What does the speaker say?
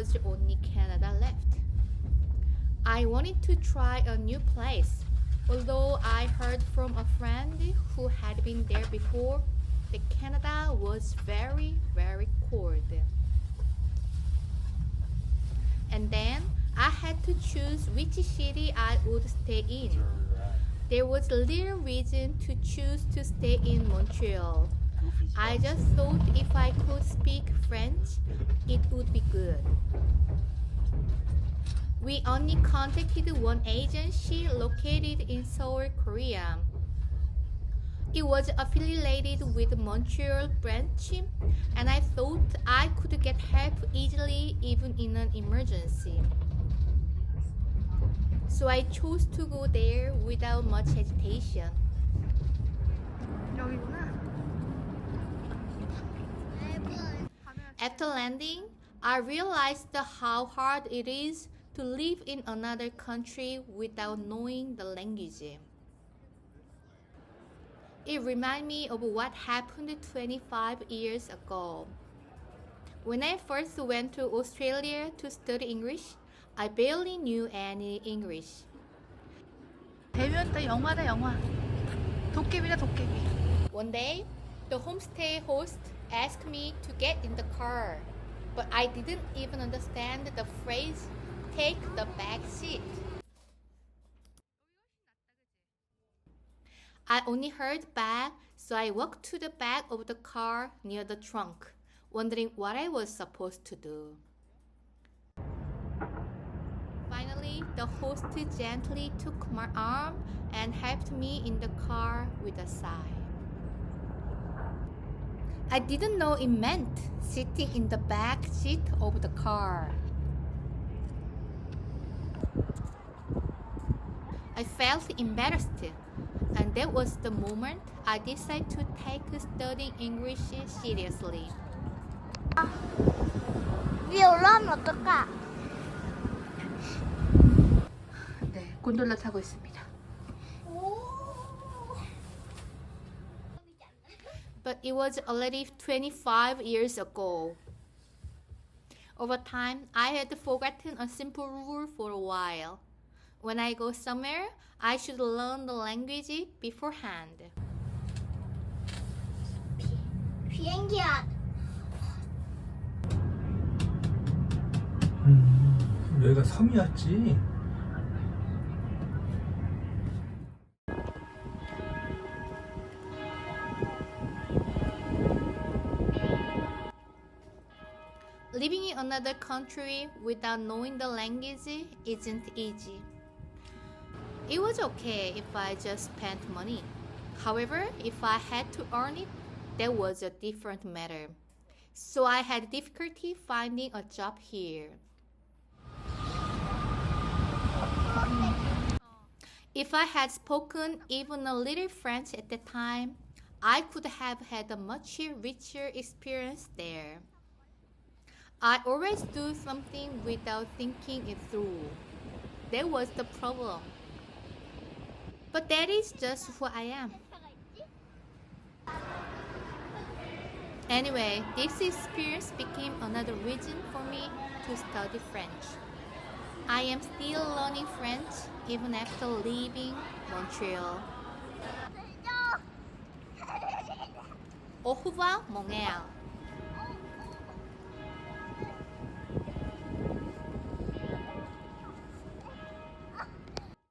was only Canada left. I wanted to try a new place. Although I heard from a friend who had been there before that Canada was very, very cold. And then I had to choose which city I would stay in. There was little reason to choose to stay in Montreal. I just thought if I could speak French, it would be good. We only contacted one agency located in Seoul, Korea. It was affiliated with Montreal branch, and I thought I could get help easily even in an emergency. So I chose to go there without much hesitation. 여기구나. After landing, I realized how hard it is to live in another country without knowing the language. It reminded me of what happened 25 years ago. When I first went to Australia to study English, I barely knew any English. 배우였다 영화다 영화. 도깨비다 도깨비. One day, the homestay host asked me to get in the car, but I didn't even understand the phrase, take the back seat. I only heard back, so I walked to the back of the car near the trunk, wondering what I was supposed to do. Finally, the host gently took my arm and helped me in the car with a sigh. I didn't know it meant sitting in the back seat of the car. I felt embarrassed, and that was the moment I decided to take studying English seriously. 위에 올라오면 어떨까? 네, 곤돌라 타고 있습니다. But it was already 25 years ago. Over time, I had forgotten a simple rule for a while. When I go somewhere, I should learn the language beforehand. 비행기야. 여기가 섬이었지. Living in another country without knowing the language isn't easy. It was okay if I just spent money. However, if I had to earn it, that was a different matter. So I had difficulty finding a job here. If I had spoken even a little French at the time, I could have had a much richer experience there. I always do something without thinking it through. That was the problem. But that is just who I am. Anyway, this experience became another reason for me to study French. I am still learning French even after leaving Montreal. Au revoir, Montréal.